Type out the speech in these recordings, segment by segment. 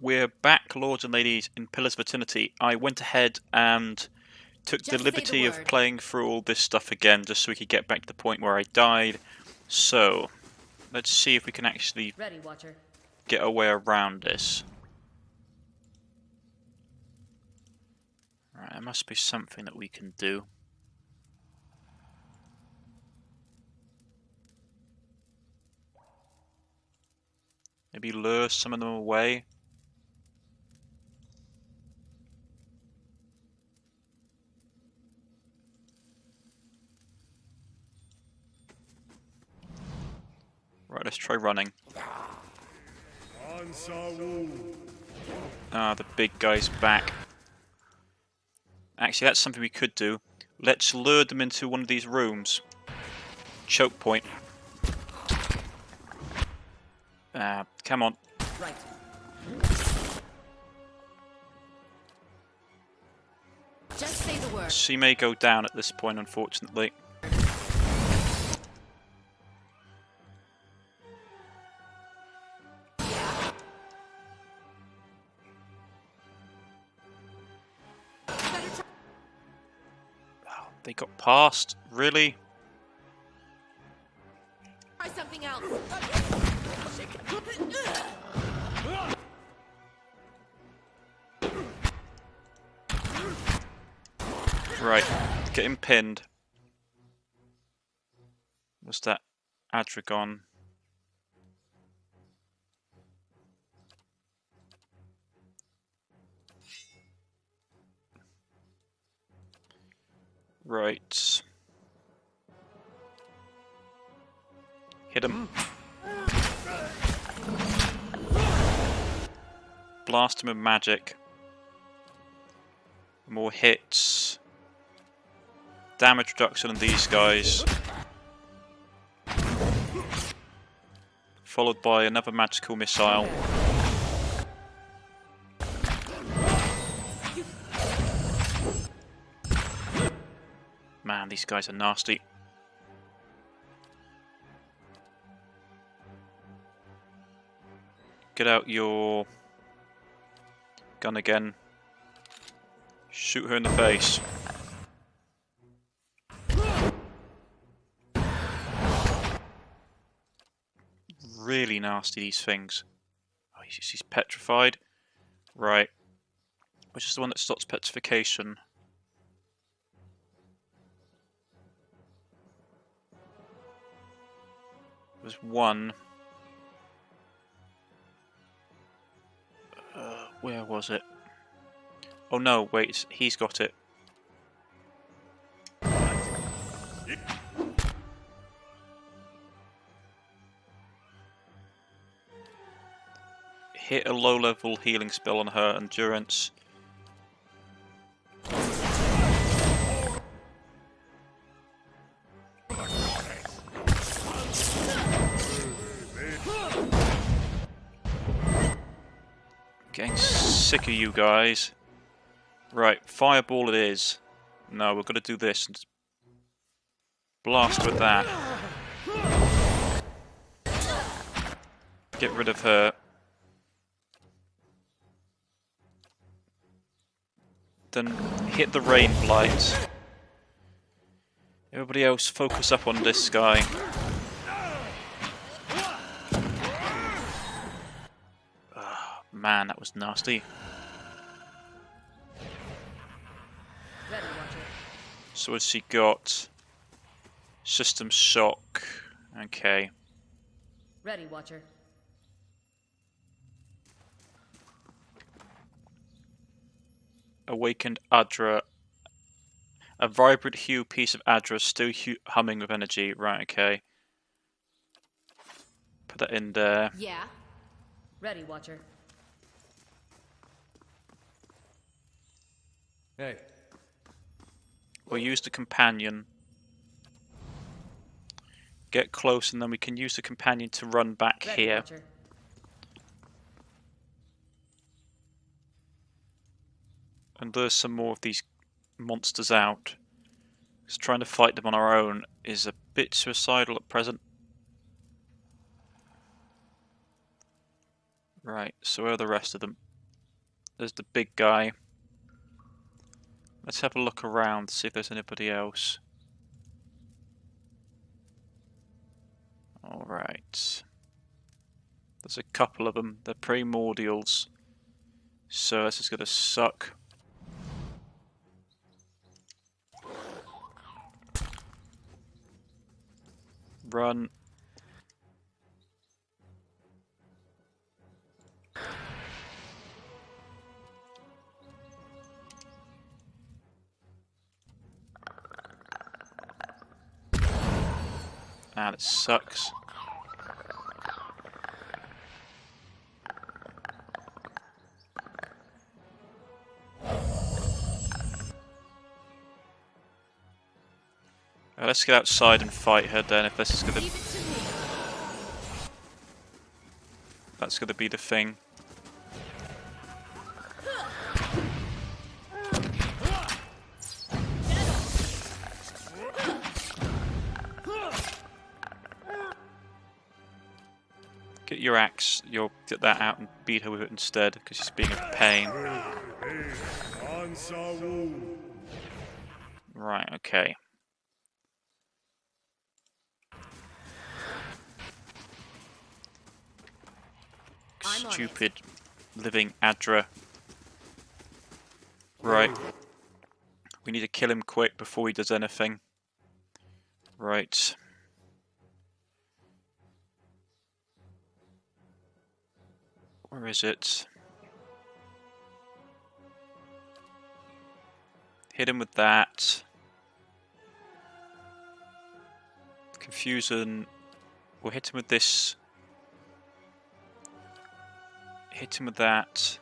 we're back, lords and ladies, in Pillars of Eternity. I went ahead and took the liberty of playing through all this stuff again, just so we could get back to the point where I died. So, let's see if we can actually get our way around this. Right, there must be something that we can do. Maybe lure some of them away. Right, let's try running. Ah, the big guy's back. Actually, that's something we could do. Let's lure them into one of these rooms. Choke point. Come on. Right. Just say the word. She may go down at this point, unfortunately. Oh, they got past? Really? Try something else. Right, get him pinned. Was that Adragon? Right. Hit him. Blast him with magic. More hits. Damage reduction on these guys. Followed by another magical missile. Man, these guys are nasty. Get out your gun again. Shoot her in the face. Really nasty, these things. Oh, he's petrified. Right. Which is the one that stops petrification? There's one. Where was it? Oh no, wait, he's got it. Hit a low-level healing spell on her endurance. Getting sick of you guys. Right, fireball it is. No, we're gonna do this and just blast with that. Get rid of her. Then hit the rain blight. Everybody else focus up on this guy. Oh, man, that was nasty. So what's she got? System shock. Okay. Ready, Watcher. Awakened Adra. A vibrant hue piece of Adra still humming with energy. Right, okay. Put that in there. Yeah. Ready, Watcher. Hey. We'll use the companion. Get close and then we can use the companion to run back Ready, here. Watcher. And there's some more of these monsters out. Because trying to fight them on our own is a bit suicidal at present. Right, so where are the rest of them? There's the big guy. Let's have a look around, see if there's anybody else. Alright. There's a couple of them. They're primordials. So this is going to suck. Run. And it sucks. Let's get outside and fight her then, if this is gonna... That's gonna be the thing. Get your axe, you'll get that out and beat her with it instead, because she's being a pain. Right, okay. Stupid living Adra. Right. We need to kill him quick before he does anything. Right. Where is it? Hit him with that. Confusion. We'll hit him with this. Hit him with that.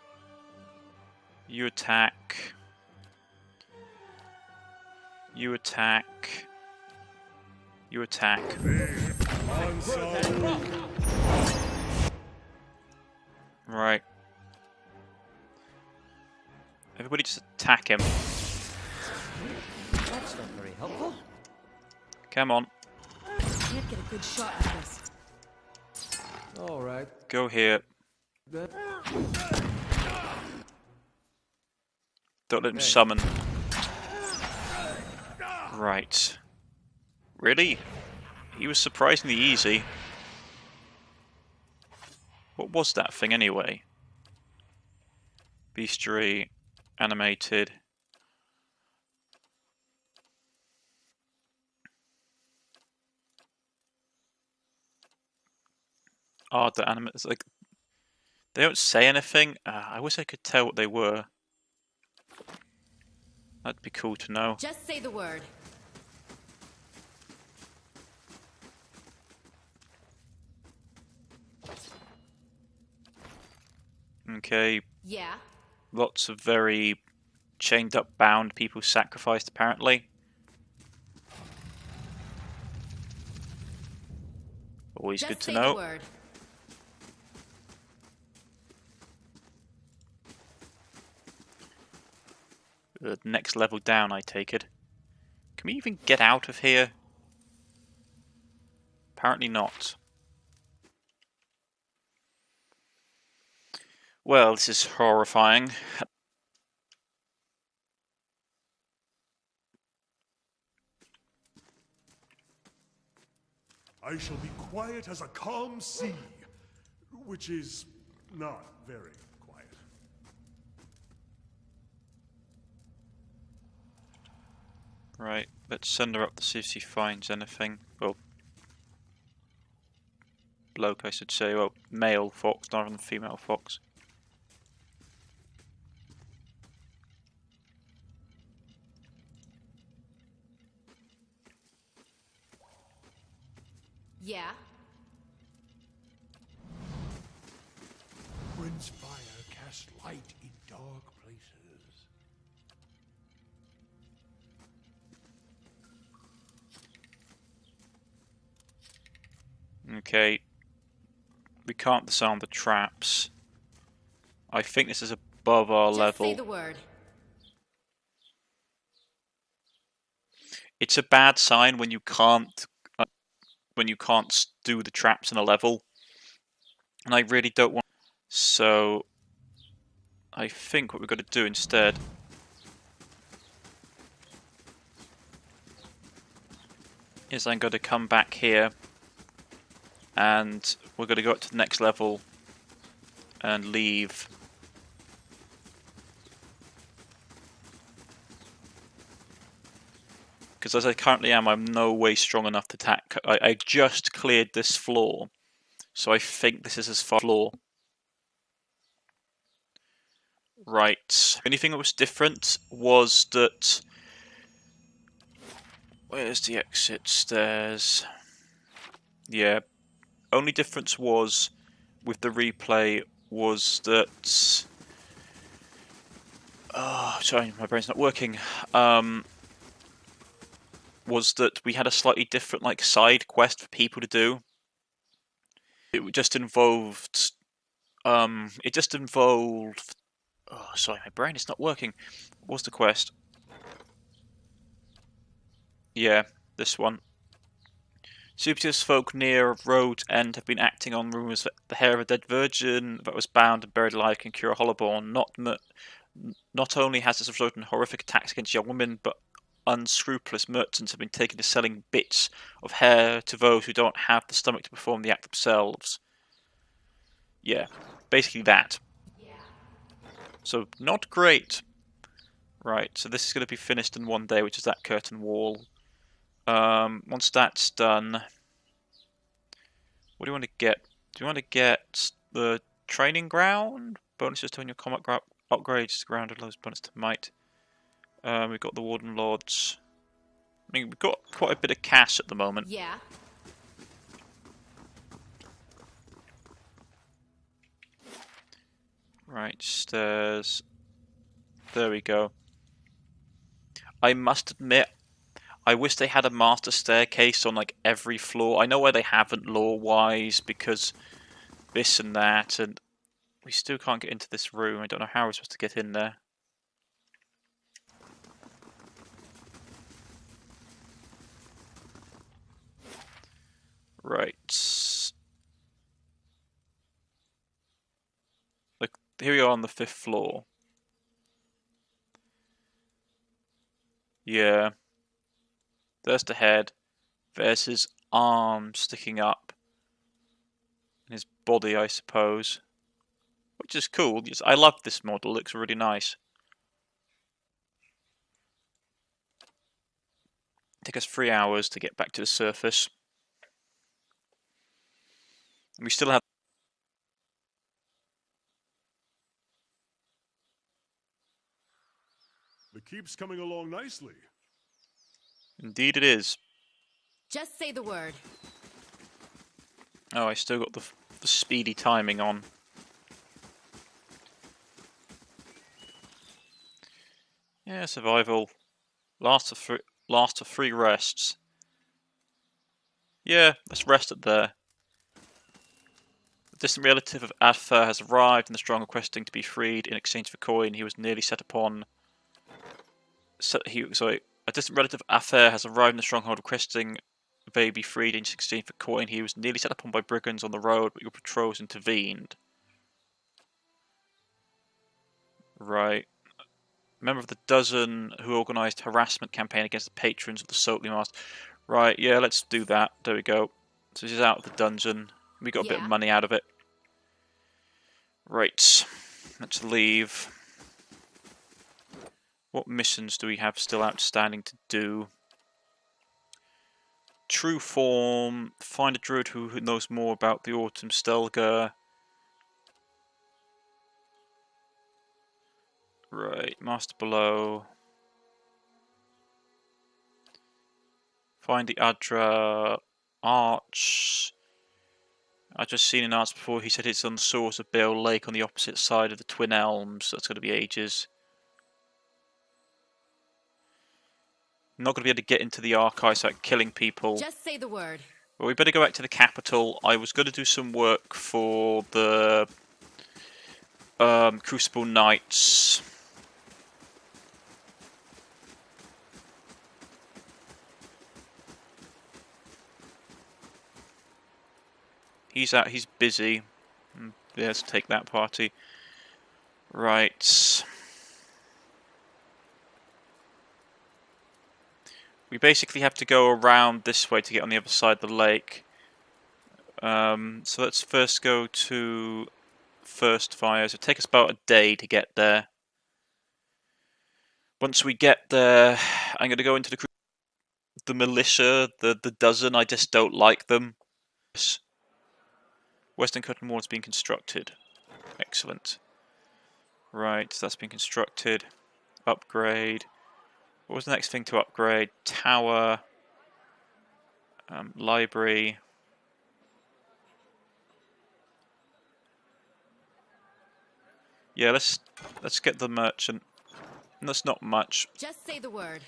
You attack. You attack. You attack. Right. Everybody just attack him. That's not very helpful. Come on. Can't get a good shot at this. All right. Go here. Don't let him summon. Right. Really? He was surprisingly easy. What was that thing anyway? Bestiary, animated. Oh, the it's like they don't say anything. I wish I could tell what they were. That'd be cool to know. Just say the word. Okay. Yeah. Lots of very chained up, bound people sacrificed apparently. Always Just good to say know. the word. The next level down, I take it. Can we even get out of here? Apparently not. Well, this is horrifying. I shall be quiet as a calm sea, which is not very quiet. Right, let's send her up to see if she finds anything. Well, bloke, I should say. Well, male fox, not even female fox. Yeah. Prince Fire casts light in dark places. Okay. We can't disarm the traps. I think this is above our Just level. say the word. It's a bad sign when you can't do the traps in a level. And I really don't want... So I think what we're going to do instead is I'm going to come back here and we're going to go up to the next level and leave. Because as I currently am, I'm no way strong enough to attack. I just cleared this floor, so I think this is as far as floor. Right. The only thing that was different was that... Where's the exit stairs? Yeah. Only difference was with the replay was that... Oh, sorry, my brain's not working. Was that we had a slightly different like side quest for people to do. It just involved... Oh, sorry, my brain is not working. What was the quest? Yeah, this one. Superstitious folk near Road End have been acting on rumours that the hair of a dead virgin that was bound and buried alive can cure a hollowborn. Not only has this resulted in horrific attacks against young women, but unscrupulous merchants have been taken to selling bits of hair to those who don't have the stomach to perform the act themselves. Yeah, basically that. So, not great. Right, so this is going to be finished in one day, which is that curtain wall. Once that's done, what do you want to get? Do you want to get the training ground? Bonuses to when your combat upgrades, grounded loads bonus to might. We've got the Warden Lords. I mean, we've got quite a bit of cash at the moment. Yeah. Right, stairs. There we go. I must admit, I wish they had a master staircase on like every floor. I know why they haven't lore-wise, because this and that, and we still can't get into this room. I don't know how we're supposed to get in there. Right. Look, here we are on the 5th floor. Yeah. There's the head. There's his arm sticking up. And his body, I suppose. Which is cool. I love this model. It looks really nice. Take us 3 hours to get back to the surface. And we still have... The keep's coming along nicely. Indeed it is. Just say the word. Oh, I still got the speedy timing on. Yeah, survival. Last of 3 rests. Yeah, let's rest it there. The distant relative of Adfer has arrived, and the strong requesting to be freed in exchange for coin. He was nearly set upon. A distant relative of Adfer has arrived in the stronghold requesting they be freed in exchange for coin. He was nearly set upon by brigands on the road, but your patrols intervened. Right. Member of the dozen who organised a harassment campaign against the patrons of the Soatly Master. Right, yeah, let's do that. There we go. So this is out of the dungeon. We got a bit of money out of it. Right. Let's leave. What missions do we have still outstanding to do? True form. Find a druid who knows more about the Autumn Stelga. Right, Master Below. Find the Adra Arch. I've just seen an arch before. He said it's on the source of Bale Lake on the opposite side of the Twin Elms. That's going to be ages. I'm not going to be able to get into the archives without killing people. Just say the word. Well, we better go back to the capital. I was going to do some work for the Crucible Knights. He's out. He's busy. let's take that party. Right. We basically have to go around this way to get on the other side of the lake. So let's first go to First Fires. It'll take us about a day to get there. Once we get there, I'm going to go into the militia, the dozen. I just don't like them. Western Curtain Wall has been constructed. Excellent. Right, that's been constructed. Upgrade. What was the next thing to upgrade? Tower. Library. Yeah, let's get the merchant. And that's not much. Just say the word.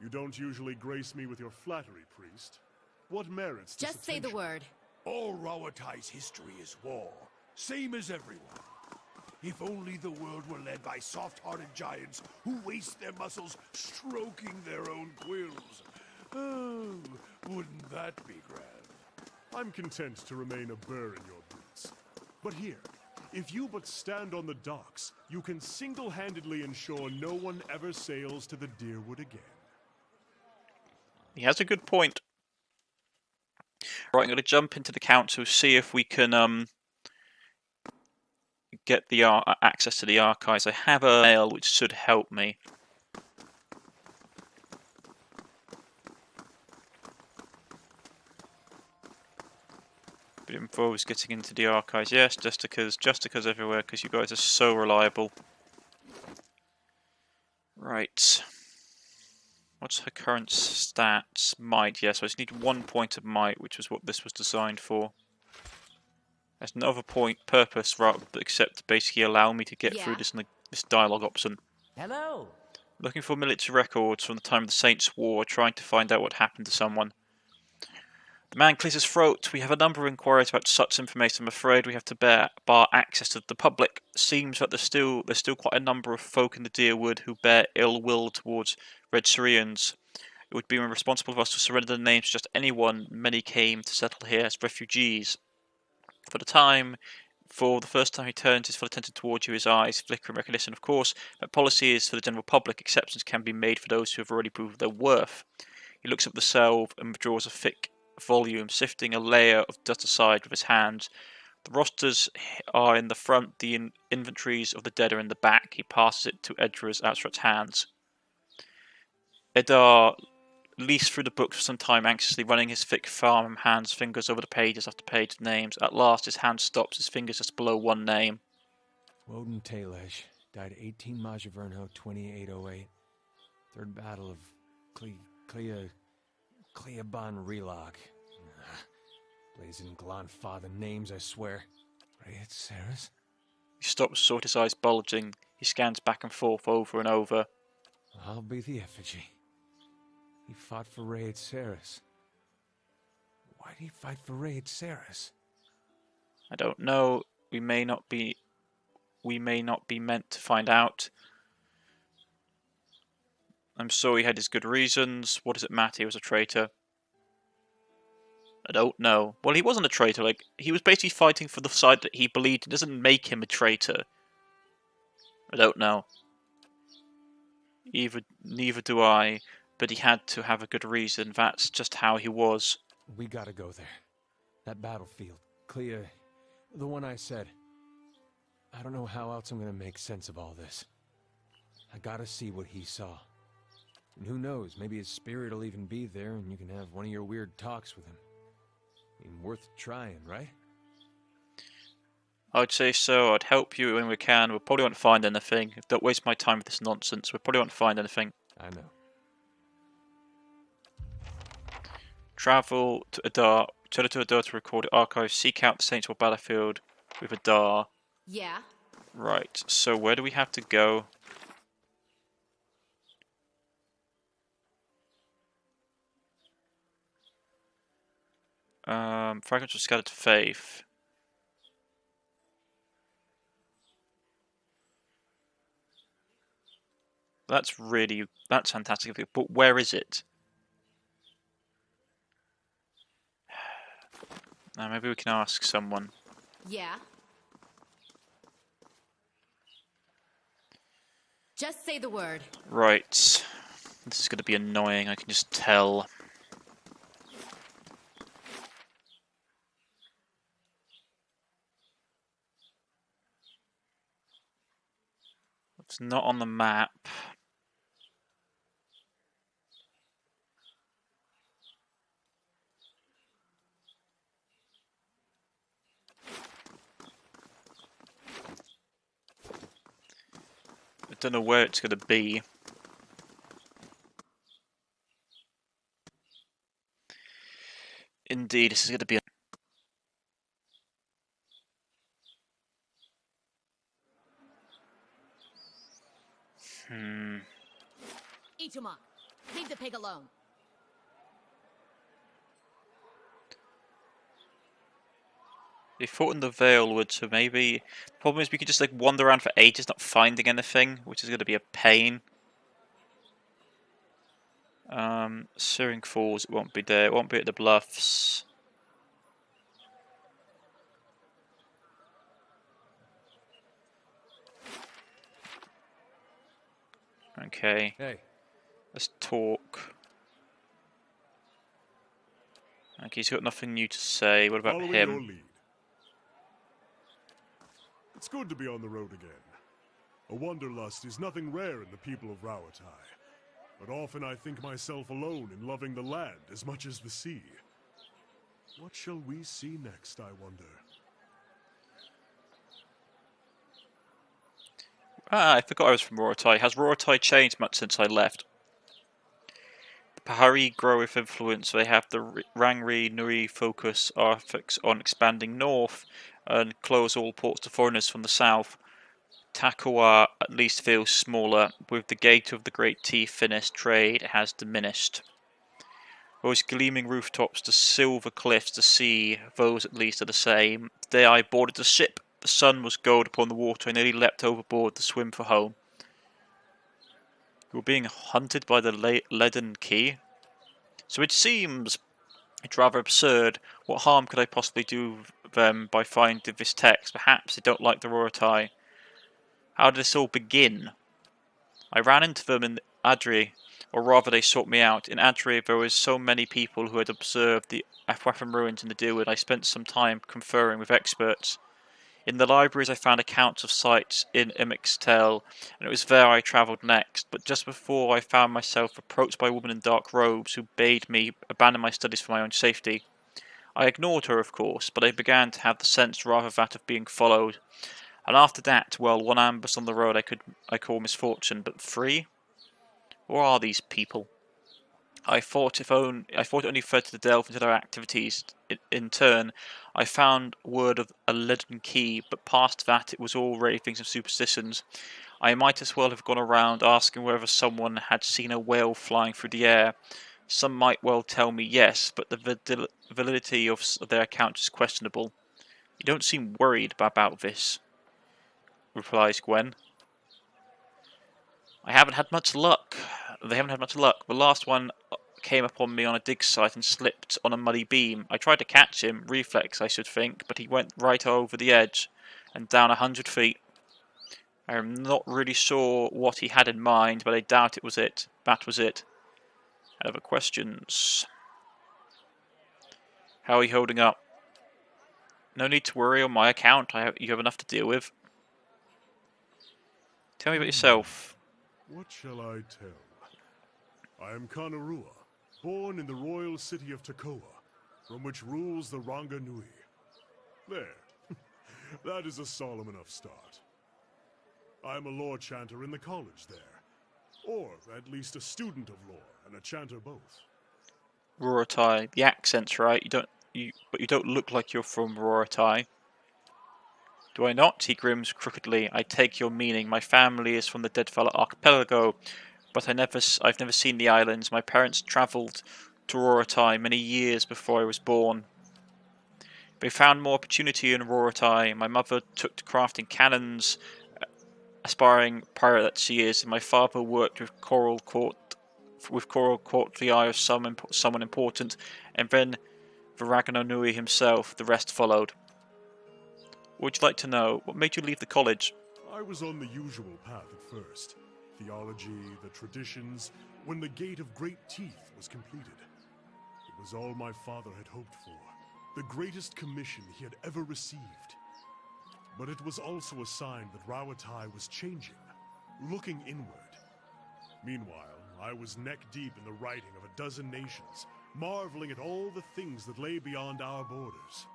You don't usually grace me with your flattery, priest. What merits this Just say the attention? word. All Rawatai's history is war, same as everyone. If only the world were led by soft-hearted giants who waste their muscles stroking their own quills. Oh, wouldn't that be grand? I'm content to remain a burr in your boots. But here, if you but stand on the docks, you can single-handedly ensure no one ever sails to the Deerwood again. He has a good point. Right, I'm going to jump into the council, see if we can get the access to the archives. I have a mail which should help me. But it involves getting into the archives. Yes, Justica's everywhere because you guys are so reliable. Right. What's her current stats? Might, yes. I just need 1 point of might, which was what this was designed for. There's no other purpose, except to basically allow me to get through this dialogue option. Hello. Looking for military records from the time of the Saints' War, trying to find out what happened to someone. The man clears his throat. We have a number of inquiries about such information. I'm afraid we have to bar access to the public. Seems that there's still quite a number of folk in the Deerwood who bear ill will towards Red Syrians. It would be irresponsible of us to surrender the names to just anyone. Many came to settle here as refugees. For the first time he turns his full attention towards you, his eyes flicker in recognition. Of course, that policy is for the general public. Exceptions can be made for those who have already proved their worth. He looks up the salve and withdraws a thick volume, sifting a layer of dust aside with his hands. The rosters are in the front, the inventories of the dead are in the back. He passes it to Edra's outstretched hands. Edar leased through the books for some time, anxiously running his thick farm hands fingers over the pages after page of names. At last his hand stops, his fingers just below one name. Woden Talej died 18 Majavernho 2808. Third Battle of Cleaban Relog. Blazing Glanfather names, I swear. Rayet Saris? He stops short, his eyes bulging. He scans back and forth over and over. I'll be the effigy. He fought for Rayet Saris. Why did he fight for Rayet Saris? I don't know. We may not be meant to find out. I'm sure he had his good reasons. What does it matter? He was a traitor. I don't know. Well, he wasn't a traitor. Like, he was basically fighting for the side that he believed. It doesn't make him a traitor. I don't know. Neither do I. But he had to have a good reason. That's just how he was. We gotta go there. That battlefield. Clea... the one I said. I don't know how else I'm gonna make sense of all this. I gotta see what he saw. And who knows, maybe his spirit will even be there and you can have one of your weird talks with him. I mean, worth trying, right? I'd say so. I'd help you when we can. We probably won't find anything. Don't waste my time with this nonsense. We probably won't find anything. I know. Travel to Adar. Return to Adar to record the archive. Seek out the Saints War battlefield with Adar. Yeah. Right. So where do we have to go? Fragments of Scattered Faith. That's fantastic. But where is it? Now maybe we can ask someone. Yeah? Just say the word. Right. This is going to be annoying, I can just tell. It's not on the map. I don't know where it's going to be. Indeed, this is going to be. Ituma, leave the pig alone. They fought in the Valewood, so maybe... The problem is we could just like wander around for ages not finding anything, which is going to be a pain. Searing Falls, it won't be there. It won't be at the Bluffs. Okay. Hey. Let's talk. Okay, he's got nothing new to say. What about Following him? your lead. It's good to be on the road again. A wanderlust is nothing rare in the people of Rauatai, but often I think myself alone in loving the land as much as the sea. What shall we see next, I wonder? Ah, I forgot I was from Rauatai. Has Rauatai changed much since I left? The Pahari grow with influence. They have the Rangri Nui focus on expanding north and close all ports to foreigners from the south. Takawa at least feels smaller. With the gate of the Great Teeth finished, trade has diminished. Those gleaming rooftops, the silver cliffs, the sea, those at least are the same. The day I boarded the ship, the sun was gold upon the water. I nearly leapt overboard to swim for home. You were being hunted by the leaden key? So it seems it's rather absurd. What harm could I possibly do them by finding this text? Perhaps they don't like the Rauatai. How did this all begin? I ran into them in Adri, or rather they sought me out. In Adri there were so many people who had observed the Afwafan ruins in the Deerwood. I spent some time conferring with experts. In the libraries I found accounts of sites in Imixtel, and it was there I travelled next. But just before I found myself approached by a woman in dark robes who bade me abandon my studies for my own safety. I ignored her, of course, but I began to have the sense rather that of being followed. And after that, well, one ambush on the road I call misfortune, but 3? Who are these people? I thought it only fed to delve into their activities. In turn, I found word of a leaden key, but past that it was all ravings and superstitions. I might as well have gone around asking whether someone had seen a whale flying through the air. Some might well tell me yes, but the validity of their account is questionable. You don't seem worried about this, replies Gwen. I haven't had much luck. They haven't had much luck. The last one came upon me on a dig site and slipped on a muddy beam. I tried to catch him, reflex I should think, but he went right over the edge and down 100 feet. I am not really sure what he had in mind, but I doubt it was it. That was it. Other questions? How are you holding up? No need to worry on my account. You have enough to deal with. Tell me about yourself. What shall I tell? I am Kanarua, born in the royal city of Takoa, from which rules the Ranga Nui. There. That is a solemn enough start. I am a lore chanter in the college there. Or at least a student of lore and a chanter both. Rauatai. The accent's right. But you don't look like you're from Rauatai. Do I not? He grins crookedly. I take your meaning. My family is from the Deadfella Archipelago, but I've never seen the islands. My parents travelled to Rauatai many years before I was born. They found more opportunity in Rauatai. My mother took to crafting cannons aspiring pirate that she is, and my father worked with Coral Court for the eye of someone important, and then Viragano Nui himself. The rest followed. What would you like to know? What made you leave the college? I was on the usual path at first. Theology, the traditions, when the Gate of Great Teeth was completed. It was all my father had hoped for. The greatest commission he had ever received. But it was also a sign that Rawatai was changing, looking inward. Meanwhile, I was neck-deep in the writing of a dozen nations, marveling at all the things that lay beyond our borders.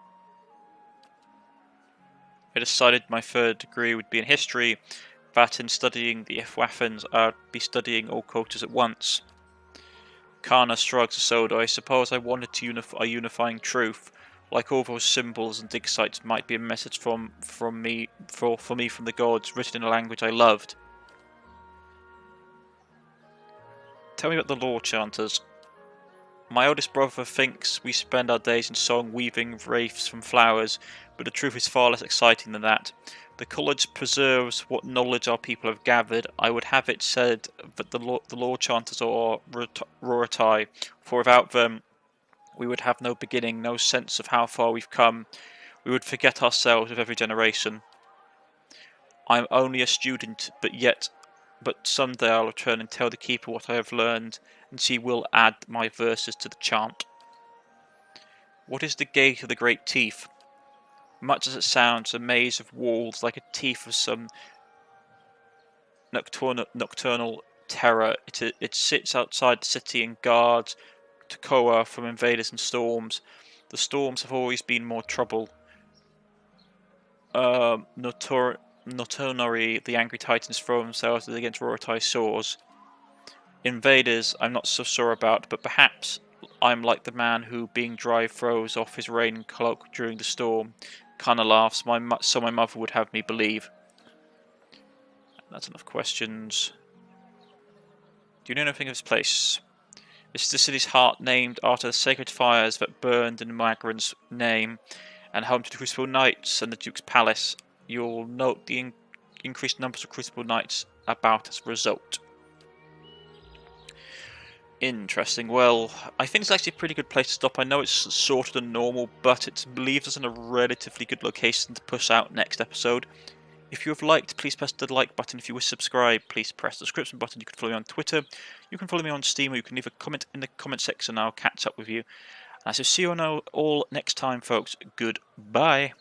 I decided my third degree would be in history, that in studying the Ifwaffens I'd be studying all cultures at once. Kana shrugs a soda. I suppose I wanted to a unifying truth, like all those symbols and dig sites might be a message from me from the gods, written in a language I loved. Tell me about the law chanters. My eldest brother thinks we spend our days in song weaving wraiths from flowers, but the truth is far less exciting than that. The college preserves what knowledge our people have gathered. I would have it said that the law chanters are Roritai, for without them we would have no beginning, no sense of how far we've come. We would forget ourselves with every generation. I am only a student, but someday I'll return and tell the keeper what I have learned, and she will add my verses to the chant. What is the Gate of the Great Teeth? Much as it sounds, a maze of walls like a teeth of some nocturnal terror. It sits outside the city and guards Tokoa from invaders and storms. The storms have always been more trouble. Notonori, the angry titans, throw themselves against Rorotai's shores. Invaders, I'm not so sure about, but perhaps I'm like the man who, being dry, throws off his rain cloak during the storm. Kinda laughs, so my mother would have me believe. That's enough questions. Do you know anything of this place? This is the city's heart, named after the sacred fires that burned in Magran's name, and home to the Crucible Knights and the Duke's Palace. You'll note the increased numbers of Crucible Knights about as a result. Interesting. Well, I think it's actually a pretty good place to stop. I know it's shorter than normal, but it leaves us in a relatively good location to push out next episode. If you have liked, please press the like button. If you wish to subscribe, please press the subscription button. You can follow me on Twitter. You can follow me on Steam, or you can leave a comment in the comment section and I'll catch up with you. And I shall see you all next time, folks. Goodbye.